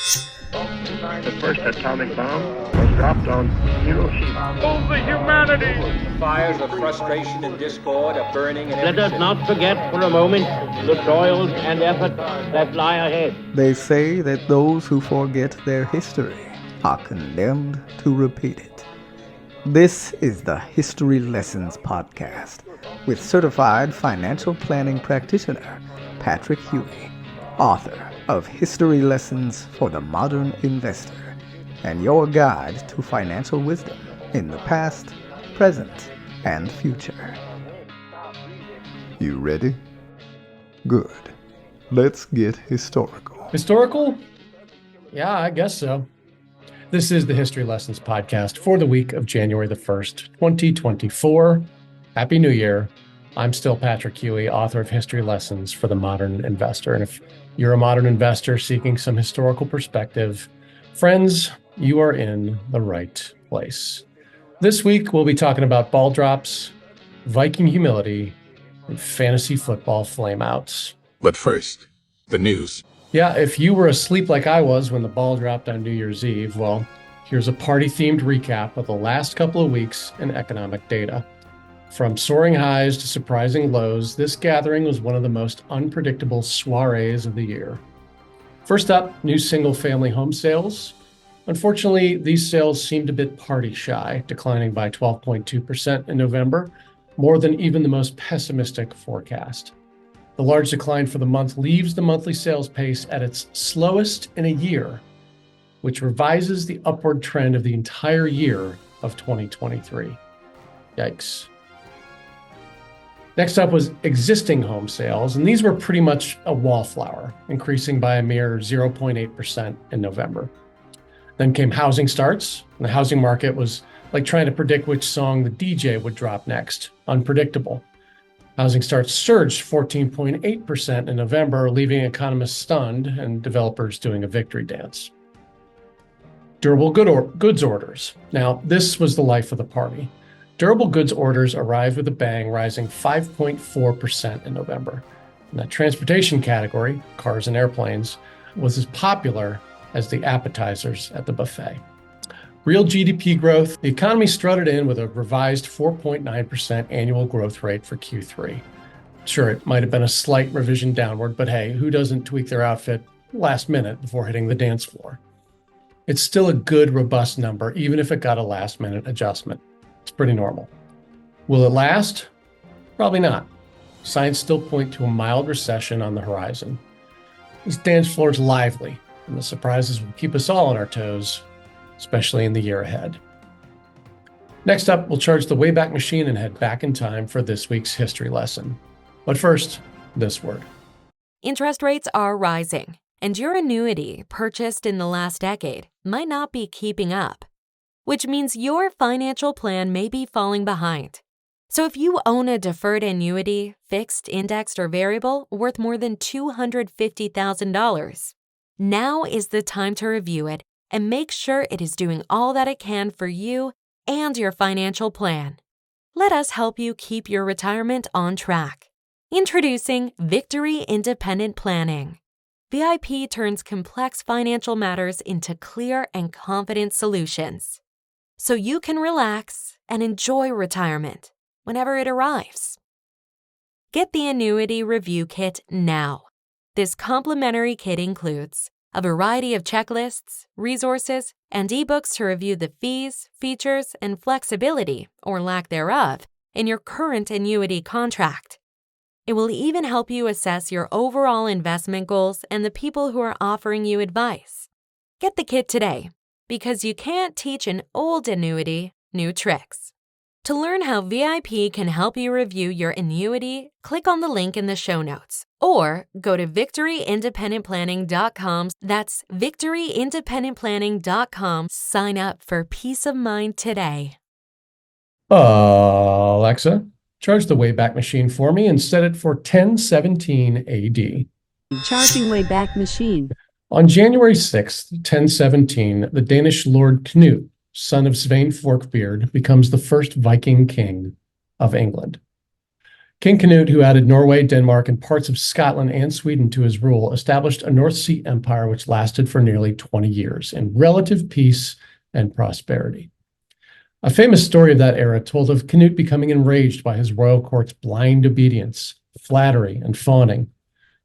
The first atomic bomb was dropped on Hiroshima. Over humanity! The fires of frustration and discord are burning in every Let us city. not forget for a moment the toils and efforts that lie ahead. They say that those who forget their history are condemned to repeat it. This is the History Lessons Podcast with certified financial planning practitioner Patrick Huey, author of History Lessons for the Modern Investor, and your guide to financial wisdom in the past, present, and future. You ready? Good. Let's get historical. Historical? Yeah, I guess so. This is the History Lessons Podcast for the week of January the 1st, 2024. Happy New Year. I'm still Patrick Huey, author of History Lessons for the Modern Investor. And if you're a modern investor seeking some historical perspective, friends, you are in the right place. This week, we'll be talking about ball drops, Viking humility, and fantasy football flameouts. But first, the news. Yeah, if you were asleep like I was when the ball dropped on New Year's Eve, well, here's a party-themed recap of the last couple of weeks in economic data. From soaring highs to surprising lows, this gathering was one of the most unpredictable soirees of the year. First up, new single-family home sales. Unfortunately, these sales seemed a bit party-shy, declining by 12.2% in November, more than even the most pessimistic forecast. The large decline for the month leaves the monthly sales pace at its slowest in a year, which revises the upward trend of the entire year of 2023. Yikes. Next up was existing home sales, and these were pretty much a wallflower, increasing by a mere 0.8% in November. Then came housing starts, and the housing market was like trying to predict which song the DJ would drop next, unpredictable. Housing starts surged 14.8% in November, leaving economists stunned and developers doing a victory dance. Durable goods orders. Now, this was the life of the party. Durable goods orders arrived with a bang, rising 5.4% in November. And that transportation category, cars and airplanes, was as popular as the appetizers at the buffet. Real GDP growth, the economy strutted in with a revised 4.9% annual growth rate for Q3. Sure, it might have been a slight revision downward, but hey, who doesn't tweak their outfit last minute before hitting the dance floor? It's still a good, robust number, even if it got a last-minute adjustment. It's pretty normal. Will it last? Probably not. Signs still point to a mild recession on the horizon. This dance floor is lively, and the surprises will keep us all on our toes, especially in the year ahead. Next up, we'll charge the Wayback Machine and head back in time for this week's history lesson. But first, this word. Interest rates are rising, and your annuity purchased in the last decade might not be keeping up, which means your financial plan may be falling behind. So if you own a deferred annuity, fixed, indexed, or variable worth more than $250,000, now is the time to review it and make sure it is doing all that it can for you and your financial plan. Let us help you keep your retirement on track. Introducing Victory Independent Planning. VIP turns complex financial matters into clear and confident solutions, so you can relax and enjoy retirement whenever it arrives. Get the Annuity Review Kit now. This complimentary kit includes a variety of checklists, resources, and ebooks to review the fees, features, and flexibility, or lack thereof, in your current annuity contract. It will even help you assess your overall investment goals and the people who are offering you advice. Get the kit today, because you can't teach an old annuity new tricks. To learn how VIP can help you review your annuity, click on the link in the show notes or go to victoryindependentplanning.com. That's victoryindependentplanning.com. Sign up for peace of mind today. Alexa, charge the Wayback Machine for me and set it for 1017 AD. Charging Wayback Machine. On January 6th, 1017, the Danish Lord Cnut, son of Svein Forkbeard, becomes the first Viking King of England. King Cnut, who added Norway, Denmark, and parts of Scotland and Sweden to his rule, established a North Sea empire which lasted for nearly 20 years in relative peace and prosperity. A famous story of that era told of Cnut becoming enraged by his royal court's blind obedience, flattery, and fawning.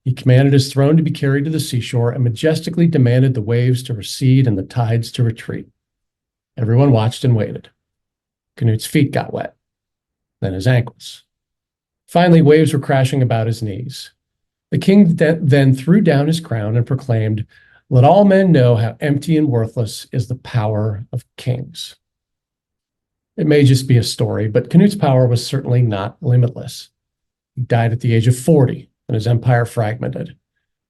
He commanded his throne to be carried to the seashore and majestically demanded the waves to recede and the tides to retreat. Everyone watched and waited. Cnut's feet got wet, then his ankles. Finally, waves were crashing about his knees. The king then threw down his crown and proclaimed, "Let all men know how empty and worthless is the power of kings." It may just be a story, but Cnut's power was certainly not limitless. He died at the age of 40, and his empire fragmented.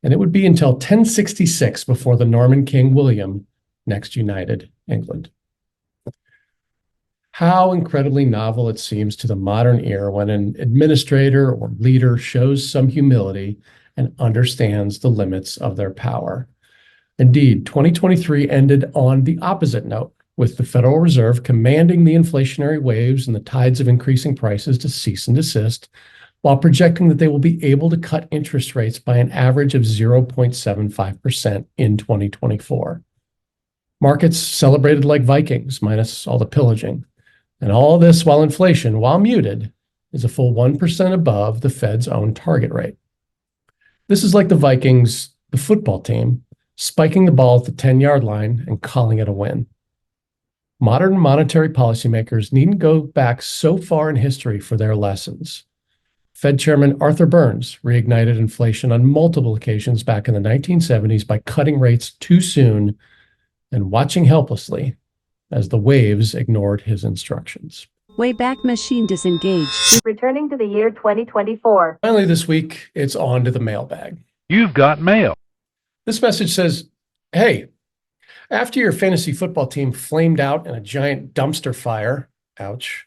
And it would be until 1066 before the Norman King William next united England. How incredibly novel it seems to the modern ear when an administrator or leader shows some humility and understands the limits of their power. Indeed, 2023 ended on the opposite note, with the Federal Reserve commanding the inflationary waves and the tides of increasing prices to cease and desist, while projecting that they will be able to cut interest rates by an average of 0.75% in 2024. Markets celebrated like Vikings, minus all the pillaging. And all this while inflation, while muted, is a full 1% above the Fed's own target rate. This is like the Vikings, the football team, spiking the ball at the 10-yard line and calling it a win. Modern monetary policymakers needn't go back so far in history for their lessons. Fed Chairman Arthur Burns reignited inflation on multiple occasions back in the 1970s by cutting rates too soon and watching helplessly as the waves ignored his instructions. Wayback Machine disengaged. Returning to the year 2024. Finally this week, it's on to the mailbag. You've got mail. This message says, "Hey, after your fantasy football team flamed out in a giant dumpster fire, ouch,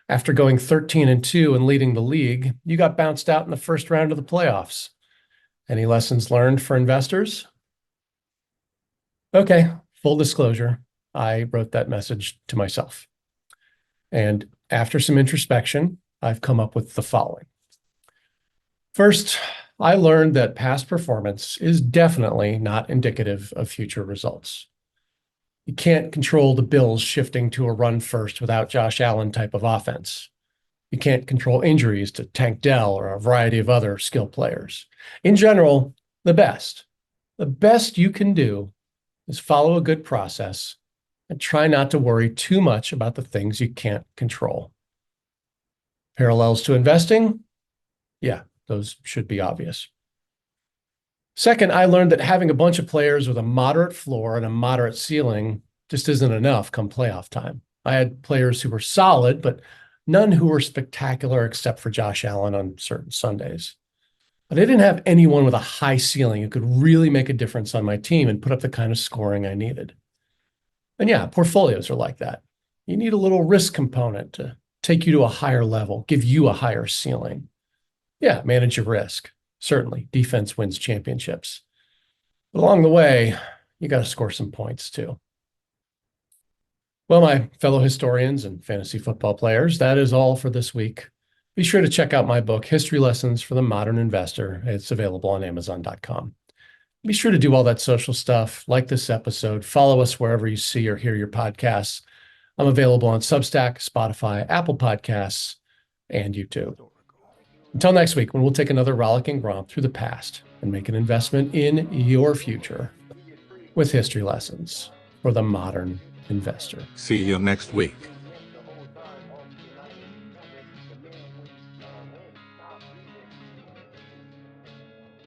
after going 13-2 and leading the league, you got bounced out in the first round of the playoffs. Any lessons learned for investors?" Okay, full disclosure, I wrote that message to myself. And after some introspection, I've come up with the following. First, I learned that past performance is definitely not indicative of future results. You can't control the Bills shifting to a run first without Josh Allen type of offense. You can't control injuries to Tank Dell or a variety of other skill players. In general, the best you can do is follow a good process and try not to worry too much about the things you can't control. Parallels to investing? Yeah, those should be obvious. Second, I learned that having a bunch of players with a moderate floor and a moderate ceiling just isn't enough come playoff time. I had players who were solid, but none who were spectacular except for Josh Allen on certain Sundays. But I didn't have anyone with a high ceiling who could really make a difference on my team and put up the kind of scoring I needed. And yeah, portfolios are like that. You need a little risk component to take you to a higher level, give you a higher ceiling. Yeah, manage your risk. Certainly, defense wins championships. But along the way, you got to score some points too. Well, my fellow historians and fantasy football players, that is all for this week. Be sure to check out my book, History Lessons for the Modern Investor. It's available on Amazon.com. Be sure to do all that social stuff, like this episode, follow us wherever you see or hear your podcasts. I'm available on Substack, Spotify, Apple Podcasts, and YouTube. Until next week, when we'll take another rollicking romp through the past and make an investment in your future with history lessons for the modern investor. See you next week.